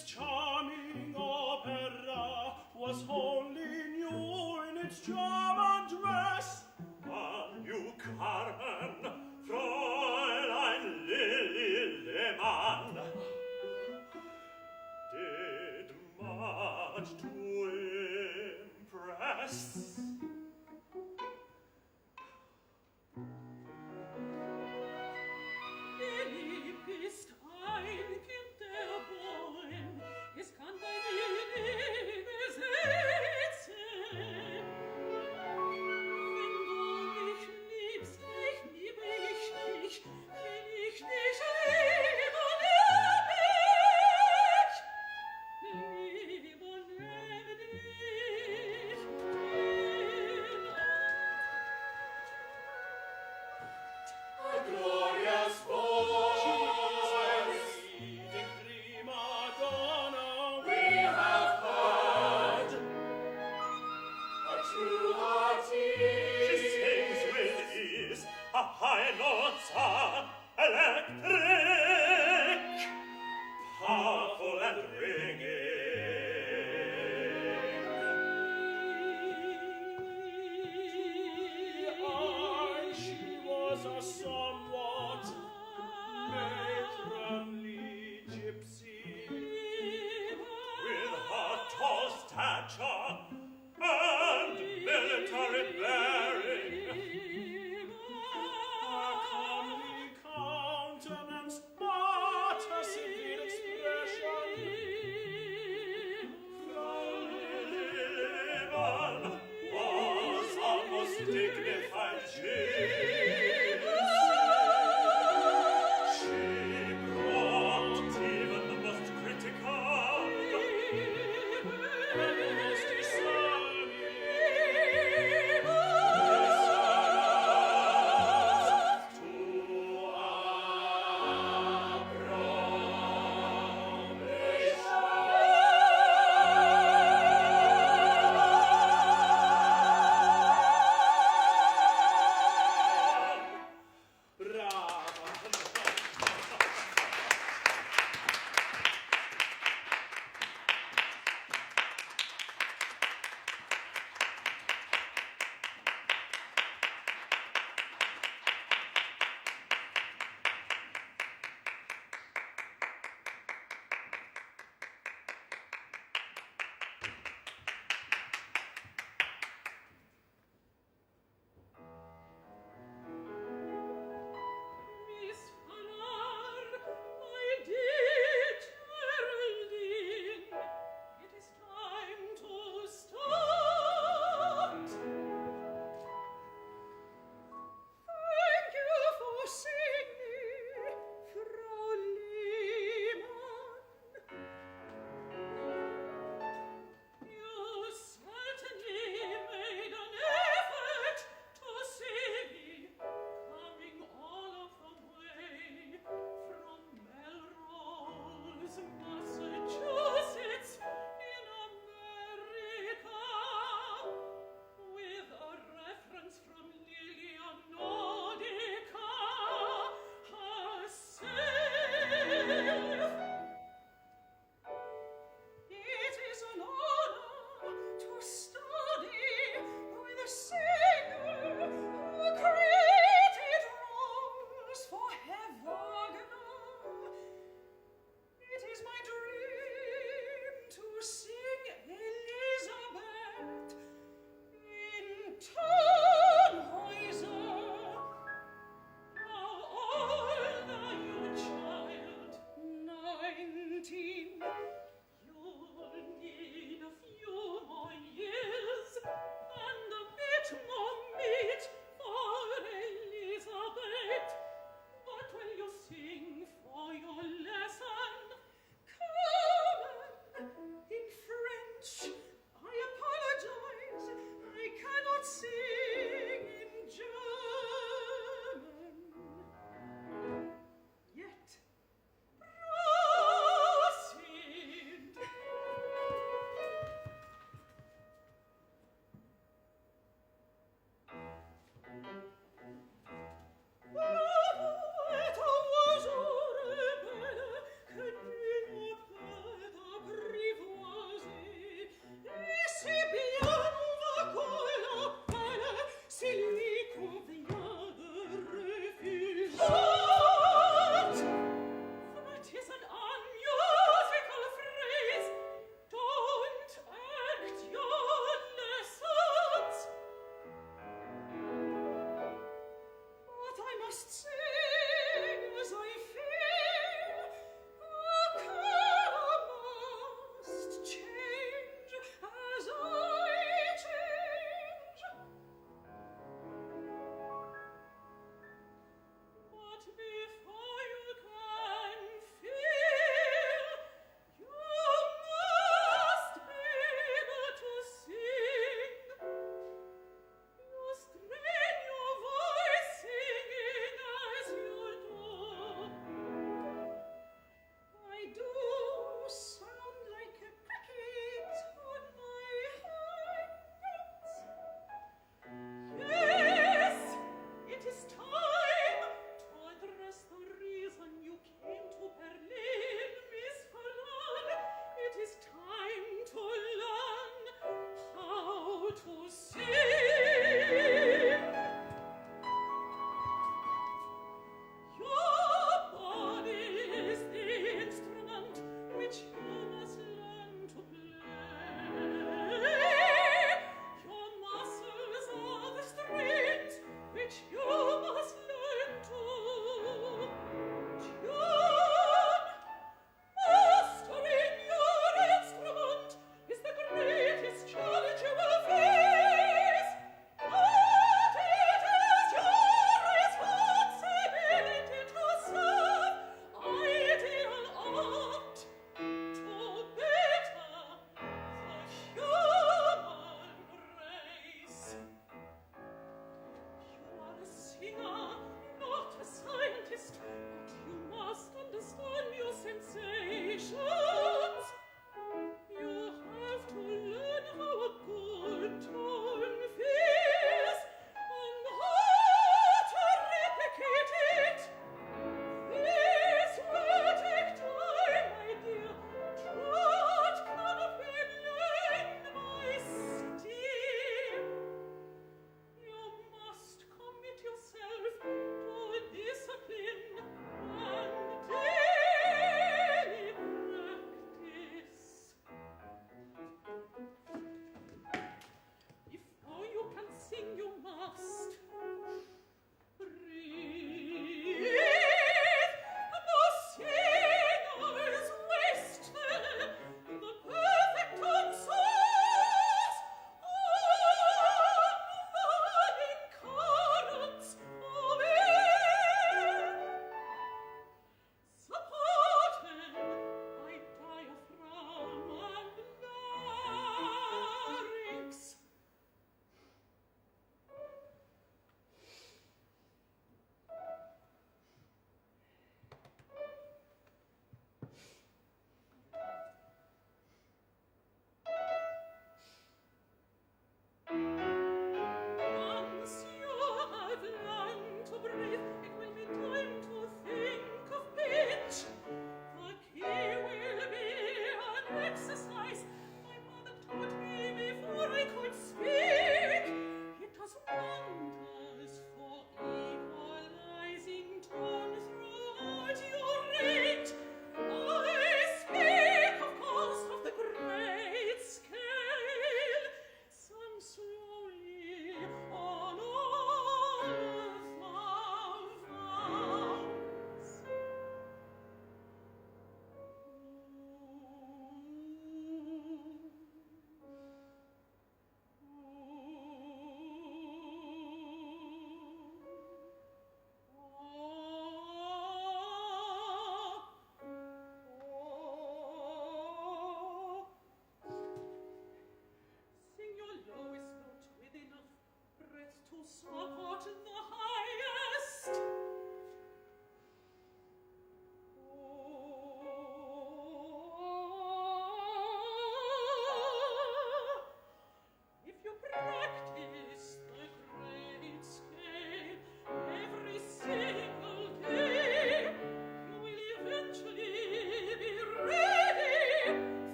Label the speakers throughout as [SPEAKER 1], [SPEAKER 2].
[SPEAKER 1] this charming opera was wholly new in its charm and dress. A new Carmen, Fräulein Lili Lehmann, did much to impress.
[SPEAKER 2] Ist ein Kind der Bäume, es kann deine Liebe besetzen. Wenn du mich liebst, ich liebe ich dich. Wenn ich dich liebe, lebe dich.
[SPEAKER 1] Gloria's voice, leading prima donna, we have heard. A true hearty, she sings with ease, a high notes are electric, powerful and ringing. She was a somewhat matronly gypsy, with her tall stature and military bearing, her comely countenance, but her severe expression. Frau Lehmann was a most dignified she brought even the most critical and the most discerning to approach.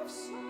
[SPEAKER 2] Myself.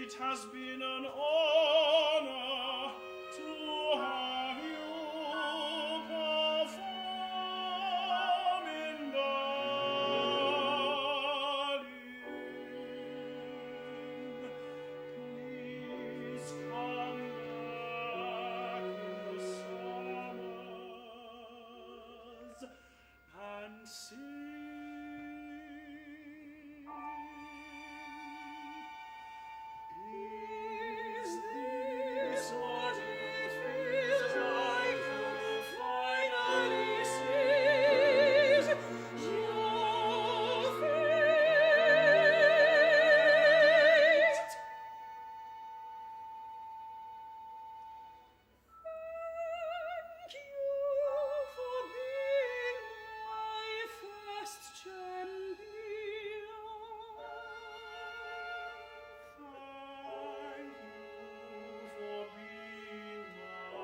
[SPEAKER 3] it has been an honor to have you perform in Berlin. Please come back in the summers and sing. Is this what it feels like to finally seize your fate? Thank you for being my first champion. Thank you for being my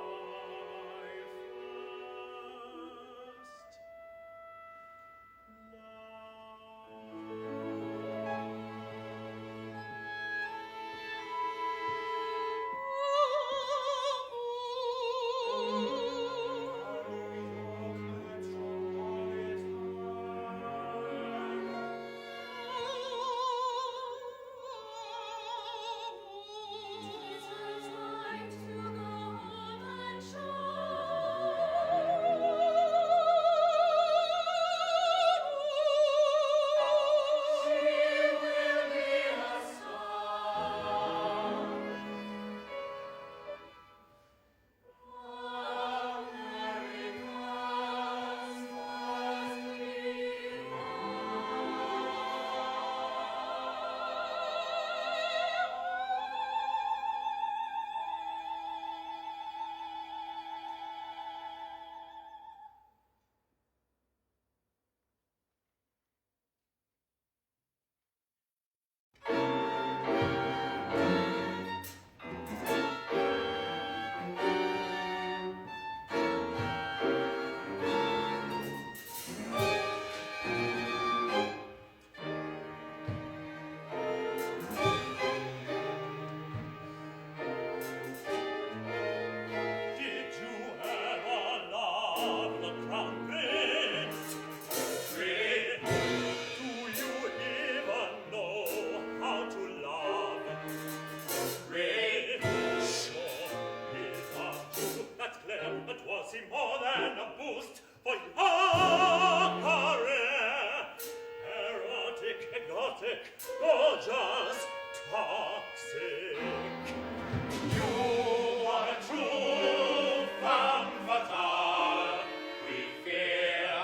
[SPEAKER 1] Did you ever love the crown prince? Prince, do you even know how to love? Prince, sure, he loved you, that's clear, but was he more than a boost for your career? Erotic, exotic, gorgeous, toxic. You are a true femme fatale, we fear.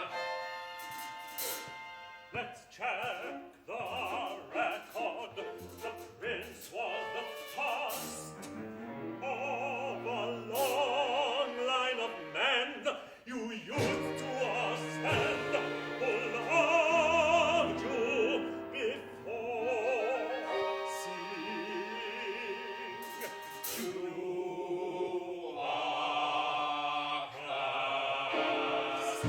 [SPEAKER 1] Let's check the record. The prince was the first of a long line of men you used to ascend, who loved you before seeing you are cast.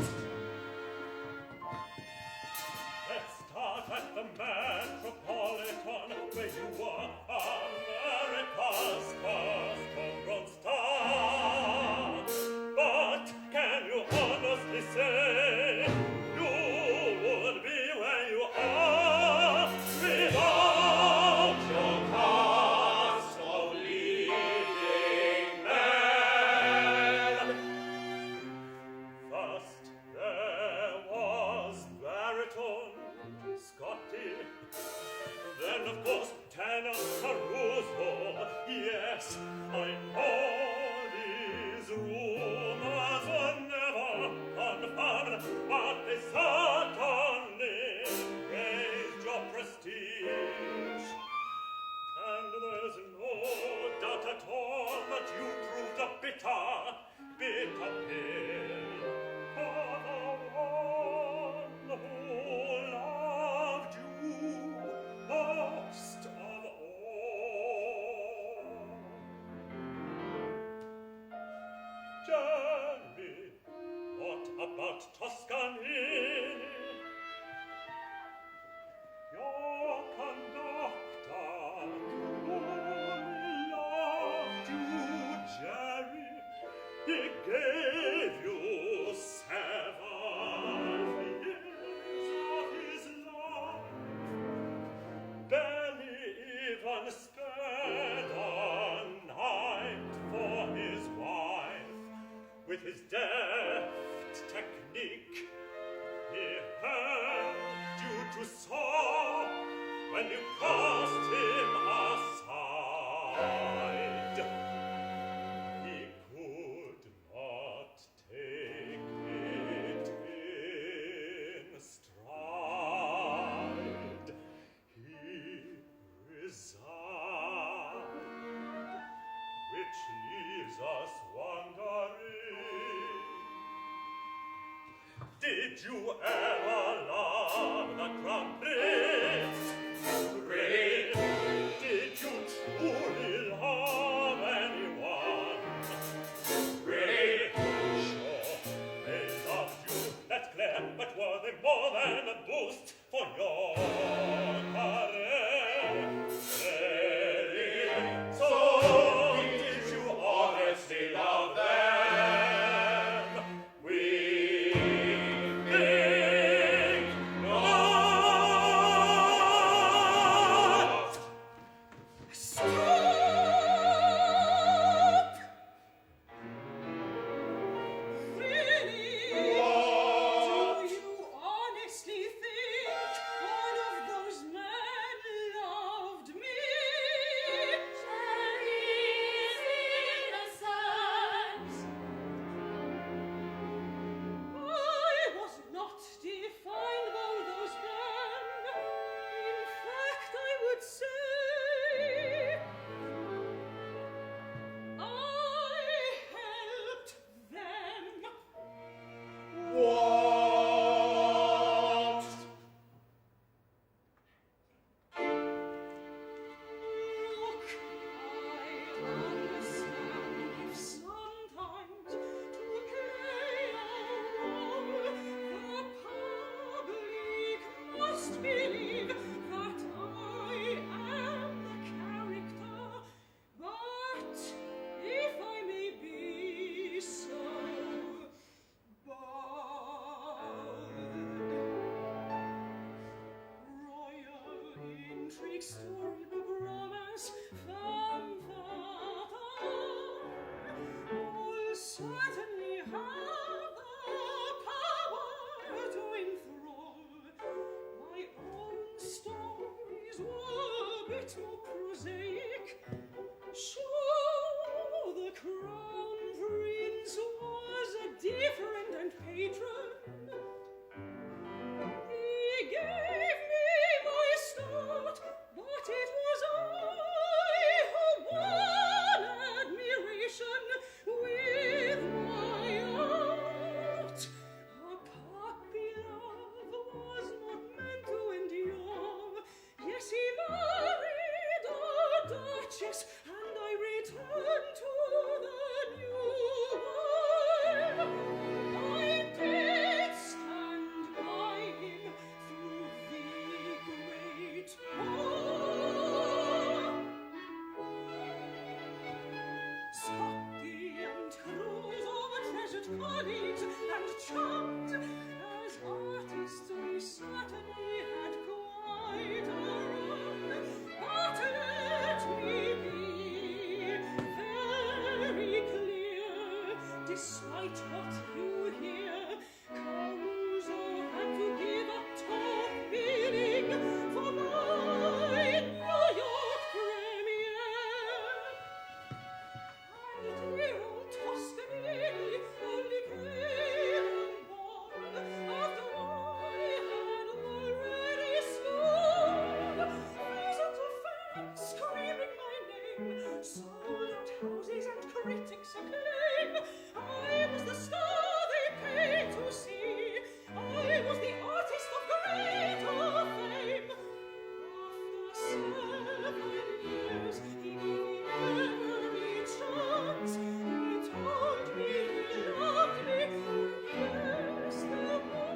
[SPEAKER 1] Let's start at the Metropolitan, where you were America's first homegrown star. But can you honestly say you would be where you are without your cast of leading men? First there was baritone Scotty, then of course tenor Caruso. Yes, I know these rumors were never confirmed, but they certainly raised your prestige. And there's no doubt at all that you proved a bitter pill for the one who loved you most of all. Jeremy, what about Toscanini? Your conductor, Jesus wandering. Did you ever love the crown prince? Pray, did you truly love anyone? Pray, sure, they loved you, that's clear, but were they more than a boost for your career? Really? So, did you honestly love them? We think not.
[SPEAKER 2] Stop! Really?
[SPEAKER 3] What?
[SPEAKER 2] Do you honestly think one of those men loved me?
[SPEAKER 4] Cherries innocent.
[SPEAKER 2] I was not defined by those men. In fact, I would say I helped them.
[SPEAKER 3] What?
[SPEAKER 2] Look, I understand if sometimes to play a role, the public must believe that I am the character. But if I may be so bold, royal intrigue, storybook romance, femme fatale, all certainly have the power to enthrall. My own stories were a bit more prosaic. Sure, the crown prince was a different and patron. He gave me my start, but it was I who won admiration with my art. A puppy love was not meant to endure. Yes, he married a duchess, and I returned to the new world. I did stand by him through the great war. Scotti and Crusoe, treasured colleagues and chums, as artists we certainly had quite a run. But let me be very clear, despite what you hear, Caruso had to give up top billing for my New York premiere. And dear old Toscanini only came on board after I had already scored. Thousands of fans screaming my name, sold out houses and critics acclaim. I was the star they paid to see. I was the artist of greater fame. After 7 years, he gave me every chance. He told me he loved me. Yes, there was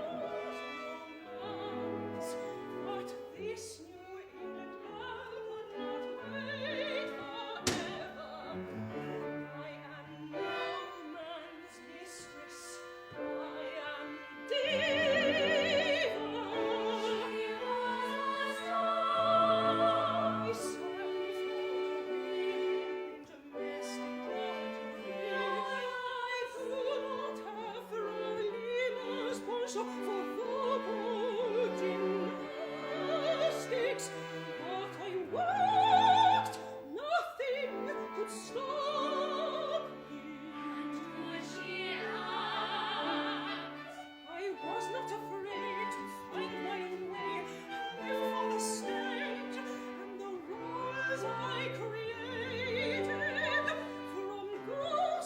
[SPEAKER 2] romance, but this New England girl could not wait forever. I am no man's mistress. I am diva. I stand for domestic love. I do not have Fraulena's penchant for vocal gymnastics, but I worked. Nothing could stop me. I was not afraid to find my own way, live for the stage and the roles I created. From ghost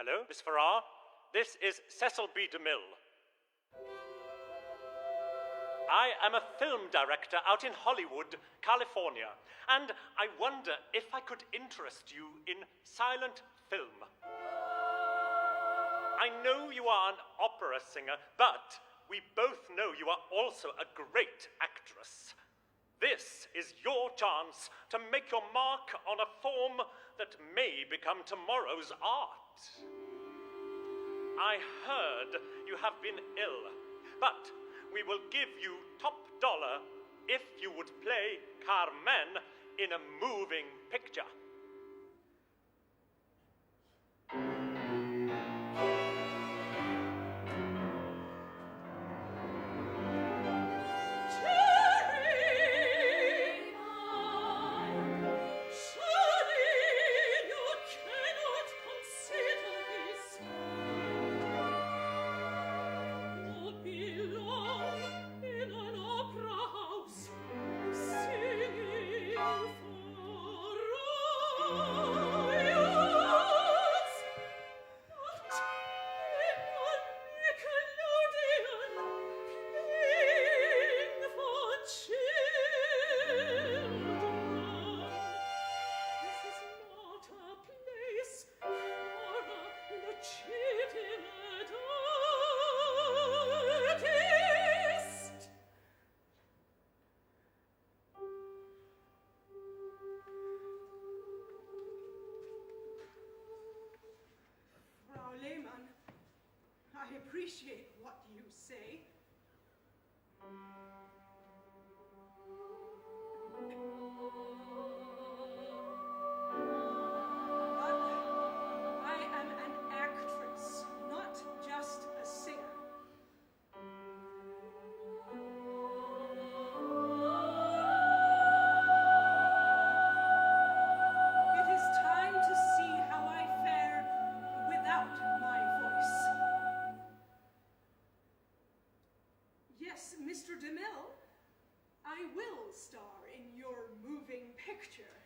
[SPEAKER 1] Hello, Miss Farrar. This is Cecil B. DeMille. I am a film director out in Hollywood, California, and I wonder if I could interest you in silent film. I know you are an opera singer, but we both know you are also a great actress. This is your chance to make your mark on a form that may become tomorrow's art. I heard you have been ill, but we will give you top dollar if you would play Carmen in a moving picture.
[SPEAKER 2] I appreciate what you say. But I am an actress, not just a singer. It is time to see how I fare without my voice. Yes, Mr. DeMille, I will star in your moving picture.